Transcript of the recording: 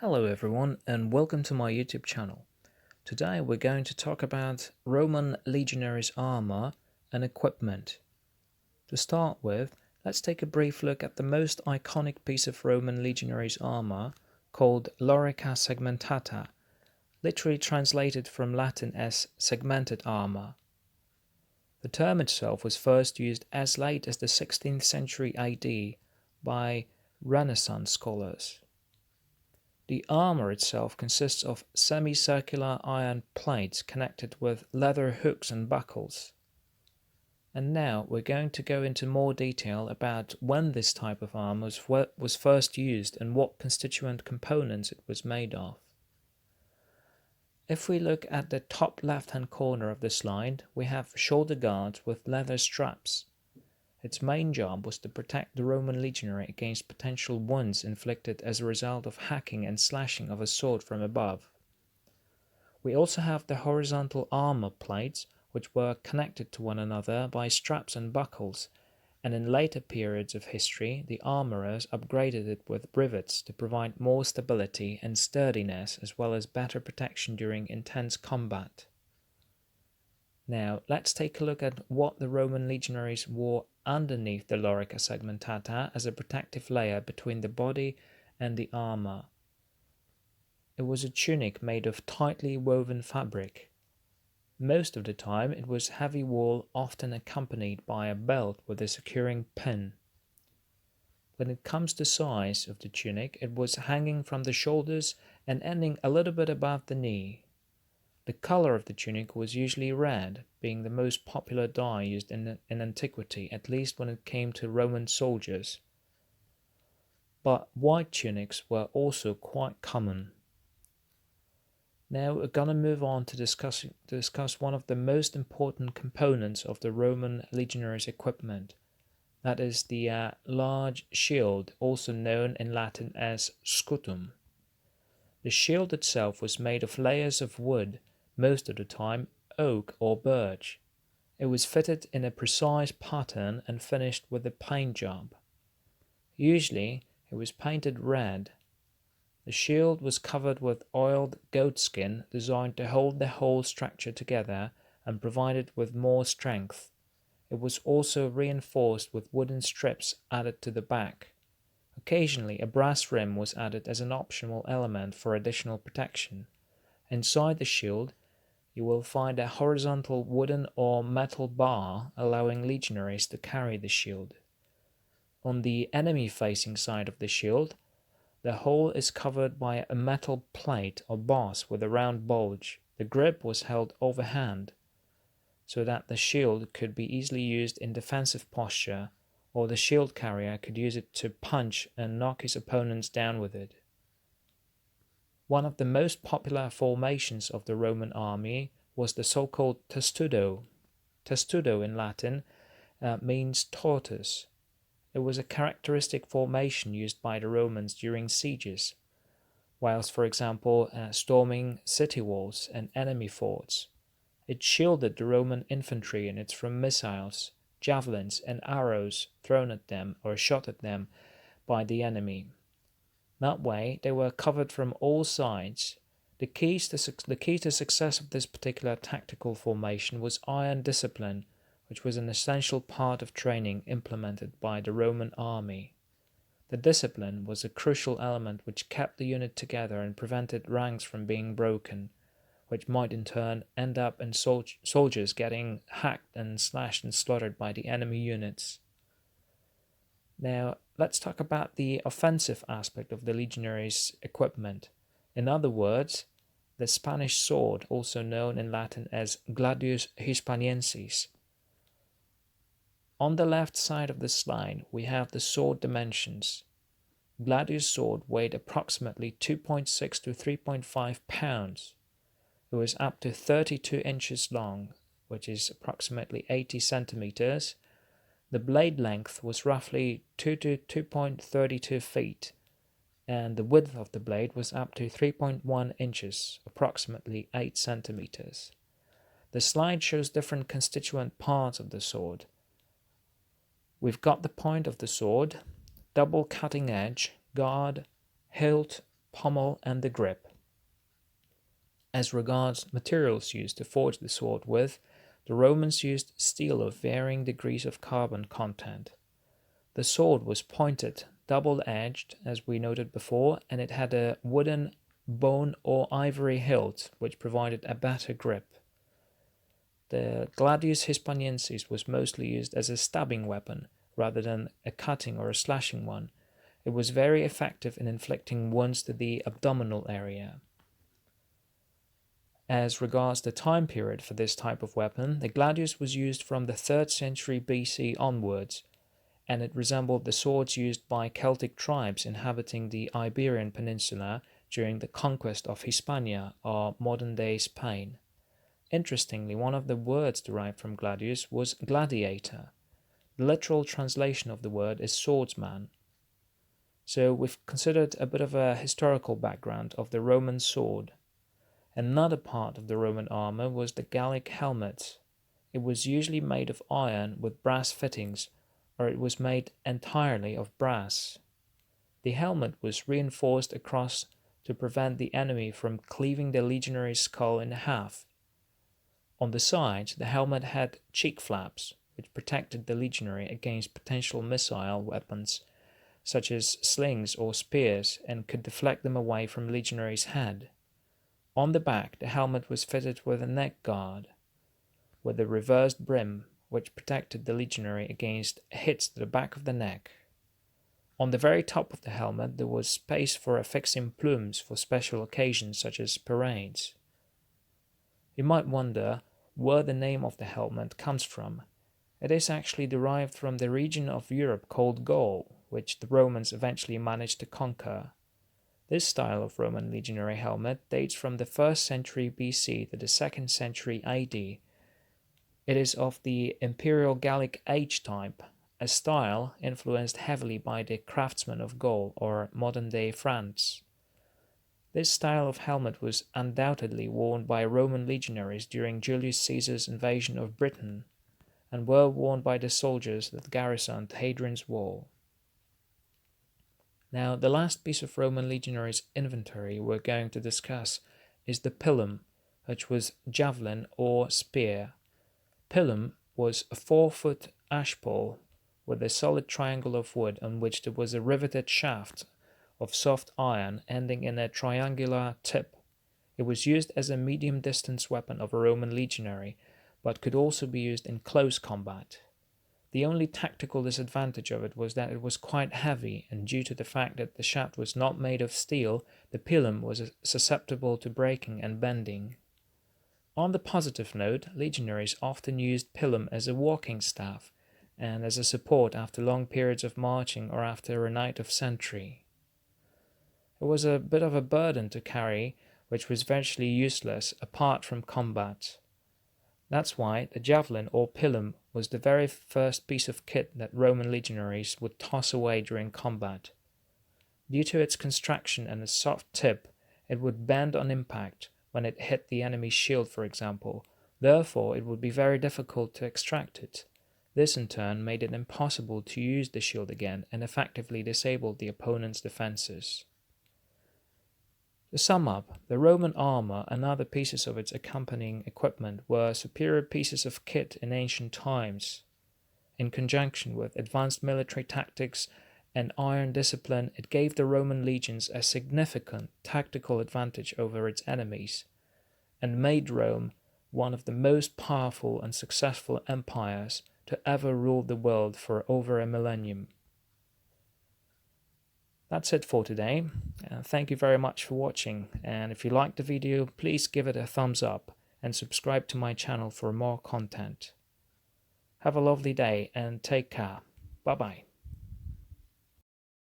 Hello everyone and welcome to my YouTube channel. Today we're going to talk about Roman legionaries' armor and equipment. To start with, let's take a brief look at the most iconic piece of Roman legionaries' armor called Lorica segmentata, literally translated from Latin as segmented armor. The term itself was first used as late as the 16th century AD by Renaissance scholars. The armor itself consists of semicircular iron plates connected with leather hooks and buckles. And now we're going to go into more detail about when this type of armor was first used and what constituent components it was made of. If we look at the top left-hand corner of the slide, we have shoulder guards with leather straps. Its main job was to protect the Roman legionary against potential wounds inflicted as a result of hacking and slashing of a sword from above. We also have the horizontal armor plates, which were connected to one another by straps and buckles, and in later periods of history, the armorers upgraded it with rivets to provide more stability and sturdiness as well as better protection during intense combat. Now, let's take a look at what the Roman legionaries wore underneath the lorica segmentata as a protective layer between the body and the armor. It was a tunic made of tightly woven fabric. Most of the time it was heavy wool, often accompanied by a belt with a securing pin. When it comes to size of the tunic, it was hanging from the shoulders and ending a little bit above the knee. The color of the tunic was usually red, being the most popular dye used in antiquity, at least when it came to Roman soldiers. But white tunics were also quite common. Now we're going to move on to discuss one of the most important components of the Roman legionaries' equipment. That is the large shield, also known in Latin as scutum. The shield itself was made of layers of wood, most of the time oak or birch. It was fitted in a precise pattern and finished with a paint job. Usually it was painted red. The shield was covered with oiled goatskin designed to hold the whole structure together and provide it with more strength. It was also reinforced with wooden strips added to the back. Occasionally a brass rim was added as an optional element for additional protection. Inside the shield, you will find a horizontal wooden or metal bar allowing legionaries to carry the shield. On the enemy-facing side of the shield, the whole is covered by a metal plate or boss with a round bulge. The grip was held overhand so that the shield could be easily used in defensive posture, or the shield carrier could use it to punch and knock his opponents down with it. One of the most popular formations of the Roman army was the so-called testudo. Testudo in Latin means tortoise. It was a characteristic formation used by the Romans during sieges, whilst, for example, storming city walls and enemy forts. It shielded the Roman infantry units from missiles, javelins, and arrows thrown at them or shot at them by the enemy. That way, they were covered from all sides. The key to success of this particular tactical formation was iron discipline, which was an essential part of training implemented by the Roman army. The discipline was a crucial element which kept the unit together and prevented ranks from being broken, which might in turn end up in soldiers getting hacked and slashed and slaughtered by the enemy units. Now, let's talk about the offensive aspect of the legionaries' equipment. In other words, the Spanish sword, also known in Latin as gladius hispaniensis. On the left side of the slide, we have the sword dimensions. Gladius' sword weighed approximately 2.6 to 3.5 pounds. It was up to 32 inches long, which is approximately 80 centimeters. The blade length was roughly 2 to 2.32 feet, and the width of the blade was up to 3.1 inches, approximately 8 centimeters. The slide shows different constituent parts of the sword. We've got the point of the sword, double cutting edge, guard, hilt, pommel, and the grip. As regards materials used to forge the sword with, the Romans used steel of varying degrees of carbon content. The sword was pointed, double-edged, as we noted before, and it had a wooden, bone, or ivory hilt, which provided a better grip. The gladius hispaniensis was mostly used as a stabbing weapon, rather than a cutting or a slashing one. It was very effective in inflicting wounds to the abdominal area. As regards the time period for this type of weapon, the gladius was used from the 3rd century BC onwards, and it resembled the swords used by Celtic tribes inhabiting the Iberian Peninsula during the conquest of Hispania, or modern-day Spain. Interestingly, one of the words derived from gladius was gladiator. The literal translation of the word is swordsman. So we've considered a bit of a historical background of the Roman sword. Another part of the Roman armor was the Gallic helmet. It was usually made of iron with brass fittings, or it was made entirely of brass. The helmet was reinforced across to prevent the enemy from cleaving the legionary's skull in half. On the sides, the helmet had cheek flaps, which protected the legionary against potential missile weapons, such as slings or spears, and could deflect them away from legionary's head. On the back, the helmet was fitted with a neck guard, with a reversed brim, which protected the legionary against hits to the back of the neck. On the very top of the helmet, there was space for affixing plumes for special occasions such as parades. You might wonder where the name of the helmet comes from. It is actually derived from the region of Europe called Gaul, which the Romans eventually managed to conquer. This style of Roman legionary helmet dates from the 1st century BC to the 2nd century AD. It is of the Imperial Gallic age type, a style influenced heavily by the craftsmen of Gaul or modern-day France. This style of helmet was undoubtedly worn by Roman legionaries during Julius Caesar's invasion of Britain, and were worn by the soldiers that garrisoned Hadrian's Wall. Now, the last piece of Roman legionaries' inventory we're going to discuss is the pilum, which was javelin or spear. Pilum was a 4-foot ash pole with a solid triangle of wood on which there was a riveted shaft of soft iron ending in a triangular tip. It was used as a medium-distance weapon of a Roman legionary, but could also be used in close combat. The only tactical disadvantage of it was that it was quite heavy, and due to the fact that the shaft was not made of steel, the pilum was susceptible to breaking and bending. On the positive note, legionaries often used pilum as a walking staff and as a support after long periods of marching or after a night of sentry. It was a bit of a burden to carry, which was virtually useless apart from combat. That's why the javelin or pilum was the very first piece of kit that Roman legionaries would toss away during combat. Due to its construction and its soft tip, it would bend on impact when it hit the enemy's shield, for example. Therefore, it would be very difficult to extract it. This in turn made it impossible to use the shield again and effectively disabled the opponent's defenses. To sum up, the Roman armor and other pieces of its accompanying equipment were superior pieces of kit in ancient times. In conjunction with advanced military tactics and iron discipline, it gave the Roman legions a significant tactical advantage over its enemies, and made Rome one of the most powerful and successful empires to ever rule the world for over a millennium. That's it for today. Thank you very much for watching, and if you liked the video, please give it a thumbs up and subscribe to my channel for more content. Have a lovely day and take care. Bye bye.